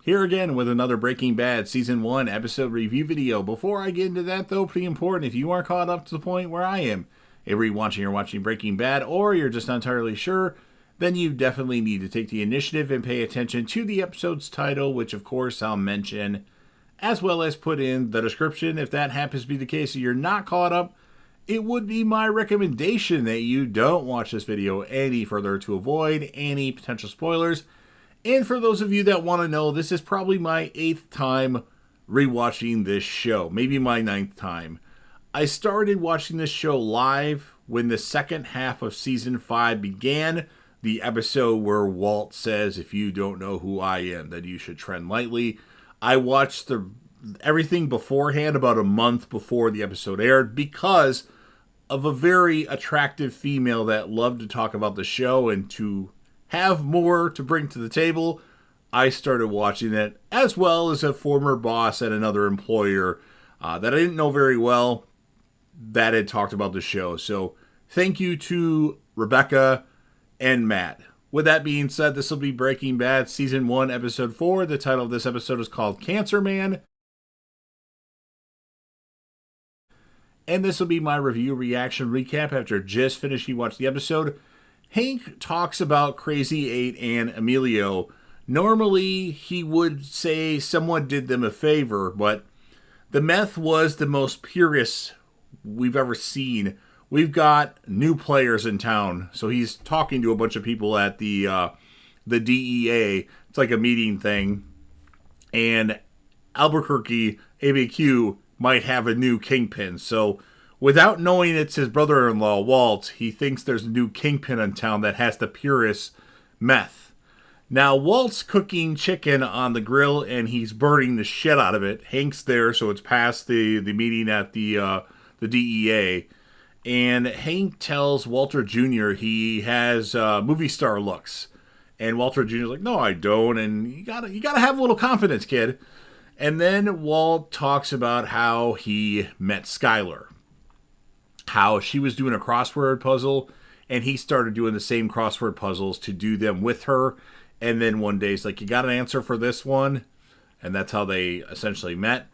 Here again with another Breaking Bad Season 1 episode review video. Before I get into that though, pretty important, if you aren't caught up to the point where I am, if you're watching or watching Breaking Bad, or you're just not entirely sure, then you definitely need to take the initiative and pay attention to the episode's title, which of course I'll mention, as well as put in the description. If that happens to be the case and you're not caught up, it would be my recommendation that you don't watch this video any further to avoid any potential spoilers. And for those of you that want to know, this is probably my 8th time rewatching this show, maybe my 9th time. I started watching this show live when the second half of Season 5 began, the episode where Walt says, "If you don't know who I am, then you should tread lightly." I watched everything beforehand about a month before the episode aired because of a very attractive female that loved to talk about the show and to have more to bring to the table. I started watching it, as well as a former boss at another employer that I didn't know very well that had talked about the show. So thank you to Rebecca and Matt. With that being said, this will be Breaking Bad Season 1, Episode 4. The title of this episode is called Cancer Man. And this will be my review, reaction, recap after just finishing watching the episode. Hank talks about Crazy 8 and Emilio. Normally, he would say someone did them a favor, but the meth was the most purest we've ever seen. We've got new players in town, so he's talking to a bunch of people at the DEA. It's like a meeting thing, and Albuquerque, ABQ, might have a new kingpin, so without knowing it's his brother-in-law, Walt, he thinks there's a new kingpin in town that has the purest meth. Now, Walt's cooking chicken on the grill, and he's burning the shit out of it. Hank's there, so it's past the meeting at the DEA. And Hank tells Walter Jr. he has movie star looks. And Walter Jr.'s like, "No, I don't." And you gotta have a little confidence, kid. And then Walt talks about how he met Skyler. How she was doing a crossword puzzle, and he started doing the same crossword puzzles to do them with her. And then one day he's like, "You got an answer for this one?" And that's how they essentially met.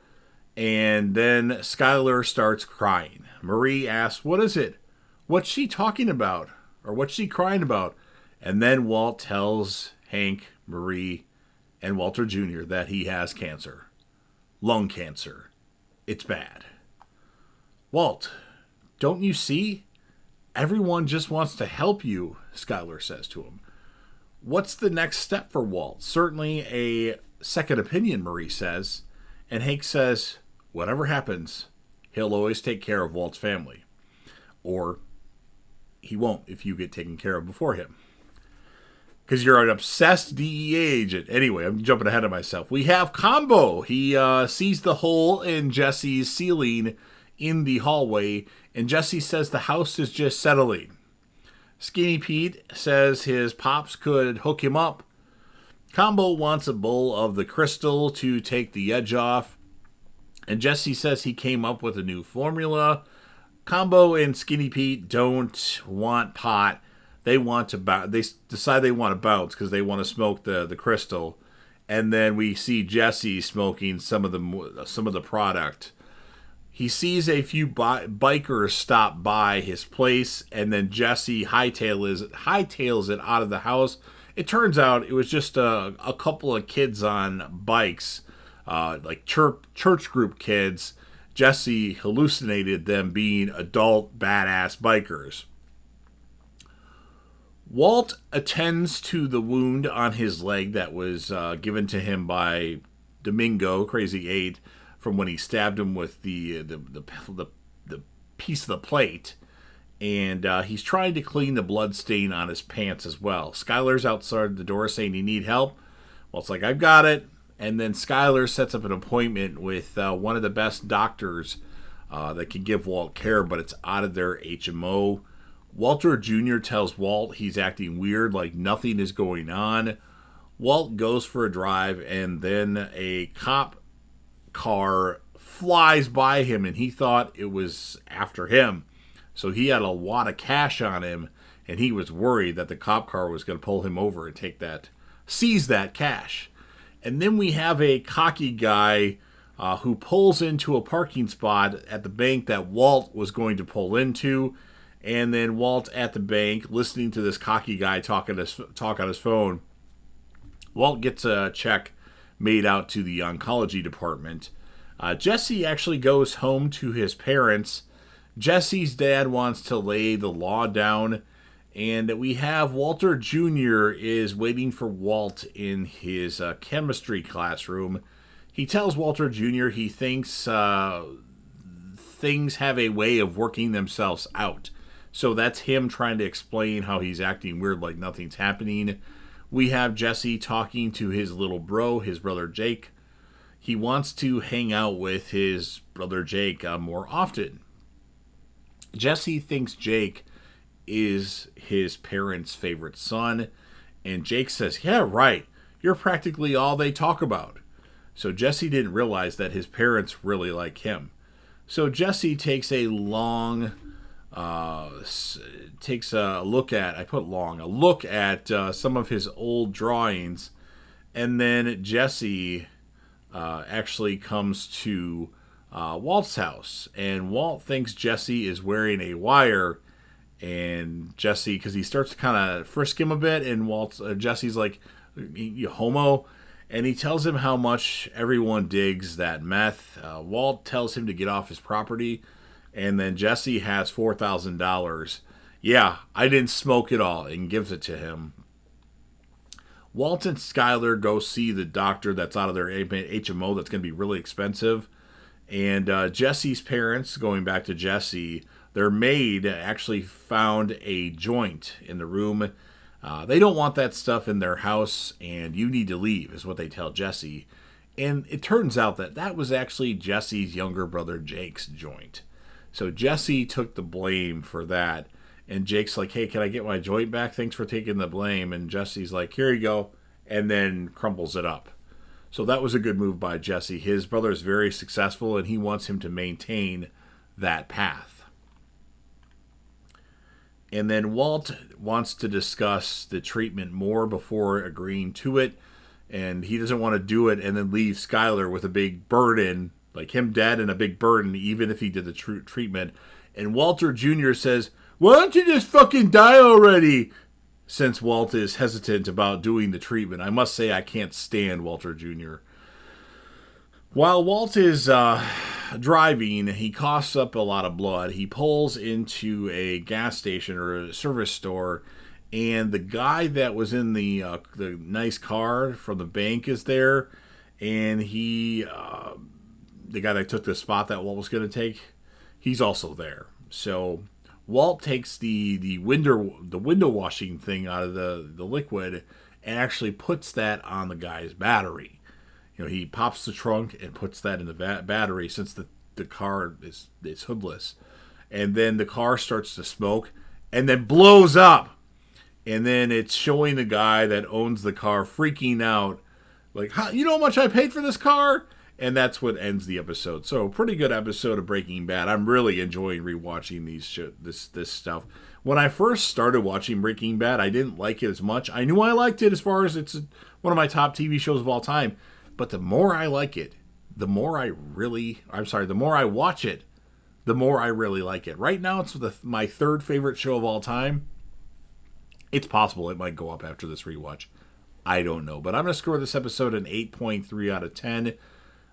And then Skyler starts crying. Marie asks, "What is it? What's she talking about? Or what's she crying about?" And then Walt tells Hank, Marie, and Walter Jr. that he has cancer. Lung cancer. It's bad. "Walt, don't you see? Everyone just wants to help you," Skyler says to him. "What's the next step for Walt?" "Certainly a second opinion," Marie says. And Hank says, "Whatever happens, he'll always take care of Walt's family. Or he won't if you get taken care of before him. Because you're an obsessed DEA agent." Anyway, I'm jumping ahead of myself. We have Combo. He sees the hole in Jesse's ceiling in the hallway, and Jesse says the house is just settling. Skinny Pete says his pops could hook him up. Combo wants a bowl of the crystal to take the edge off, and Jesse says he came up with a new formula. Combo and Skinny Pete don't want pot. They want to they decide they want to bounce because they want to smoke the crystal, and then we see Jesse smoking some of the product. He sees a few bikers stop by his place, and then Jesse hightails it out of the house. It turns out it was just a couple of kids on bikes, like church group kids. Jesse hallucinated them being adult badass bikers. Walt attends to the wound on his leg that was given to him by Domingo, Crazy 8, from when he stabbed him with the piece of the plate. And he's trying to clean the blood stain on his pants as well. Skyler's outside the door saying, "You need help?" Walt's like, "I've got it." And then Skyler sets up an appointment with one of the best doctors that can give Walt care, but it's out of their HMO. Walter Jr. tells Walt he's acting weird, like nothing is going on. Walt goes for a drive, and then a cop car flies by him, and he thought it was after him. So he had a lot of cash on him, and he was worried that the cop car was going to pull him over and seize that cash. And then we have a cocky guy who pulls into a parking spot at the bank that Walt was going to pull into. And then Walt at the bank, listening to this cocky guy talk on his phone. Walt gets a check made out to the oncology department. Jesse actually goes home to his parents. Jesse's dad wants to lay the law down. And we have Walter Jr. is waiting for Walt in his chemistry classroom. He tells Walter Jr. he thinks things have a way of working themselves out. So that's him trying to explain how he's acting weird like nothing's happening. We have Jesse talking to his little bro, his brother Jake. He wants to hang out with his brother Jake more often. Jesse thinks Jake is his parents' favorite son. And Jake says, yeah, right. You're practically all they talk about. So Jesse didn't realize that his parents really like him. So Jesse takes a look at some of his old drawings. And then Jesse actually comes to Walt's house. And Walt thinks Jesse is wearing a wire. And Jesse, because he starts to kind of frisk him a bit, and Jesse's like, you homo. And he tells him how much everyone digs that meth. Walt tells him to get off his property. And then Jesse has $4,000. Yeah, I didn't smoke it all, and gives it to him. Walt and Skyler go see the doctor that's out of their HMO that's going to be really expensive. And Jesse's parents, going back to Jesse, their maid actually found a joint in the room. They don't want that stuff in their house, and you need to leave, is what they tell Jesse. And it turns out that was actually Jesse's younger brother Jake's joint. So Jesse took the blame for that. And Jake's like, hey, can I get my joint back? Thanks for taking the blame. And Jesse's like, here you go. And then crumples it up. So that was a good move by Jesse. His brother is very successful, and he wants him to maintain that path. And then Walt wants to discuss the treatment more before agreeing to it. And he doesn't want to do it and then leave Skyler with a big burden, like him dead and a big burden, even if he did the treatment. And Walter Jr. says, why don't you just fucking die already? Since Walt is hesitant about doing the treatment. I must say I can't stand Walter Jr. While Walt is driving, he coughs up a lot of blood. He pulls into a gas station or a service store, and the guy that was in the nice car from the bank is there, and the guy that took the spot that Walt was going to take, he's also there. So Walt takes the window washing thing out of the liquid and actually puts that on the guy's battery. You know, he pops the trunk and puts that in the battery since the car is hoodless. And then the car starts to smoke and then blows up. And then it's showing the guy that owns the car freaking out. Like, you know how much I paid for this car? And that's what ends the episode. So, pretty good episode of Breaking Bad. I'm really enjoying rewatching this stuff. When I first started watching Breaking Bad, I didn't like it as much. I knew I liked it as far as it's one of my top TV shows of all time. But the more I like it, the more I watch it, the more I really like it. Right now, it's my third favorite show of all time. It's possible it might go up after this rewatch. I don't know. But I'm going to score this episode an 8.3 out of 10.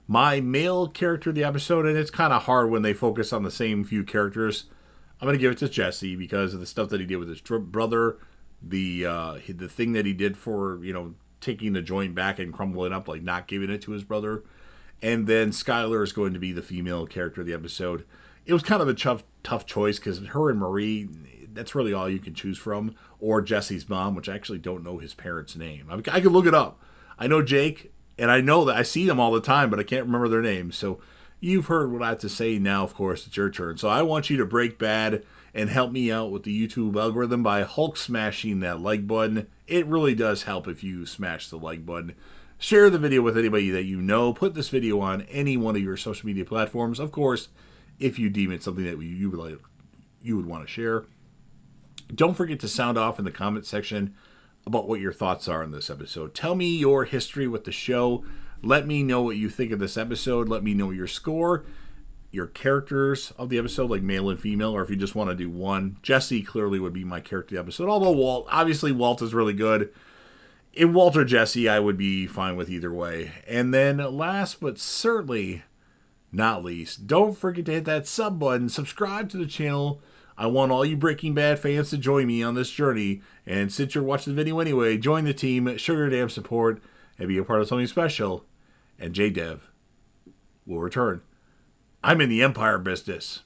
My male character of the episode, and it's kind of hard when they focus on the same few characters, I'm going to give it to Jesse because of the stuff that he did with his brother, the thing that he did for, taking the joint back and crumbling up, like not giving it to his brother. And then Skyler is going to be the female character of the episode. It was kind of a tough choice because her and Marie, that's really all you can choose from. Or Jesse's mom, which I actually don't know his parents' name. I could look it up. I know Jake, and I know that I see them all the time, but I can't remember their names. So you've heard what I have to say. Now, of course, it's your turn. So I want you to break bad and help me out with the YouTube algorithm by Hulk smashing that like button. It really does help if you smash the like button. Share the video with anybody that you know. Put this video on any one of your social media platforms. Of course, if you deem it something that you would want to share. Don't forget to sound off in the comment section about what your thoughts are on this episode. Tell me your history with the show. Let me know what you think of this episode. Let me know your score, your characters of the episode, like male and female, or if you just want to do one. Jesse clearly would be my character of the episode, although Walt is really good. In Walt or Jesse, I would be fine with either way. And then last but certainly not least, don't forget to hit that sub button, subscribe to the channel. I want all you Breaking Bad fans to join me on this journey. And since you're watching the video anyway, join the team, show your damn support, and be a part of something special. And JDev will return. I'm in the Empire business.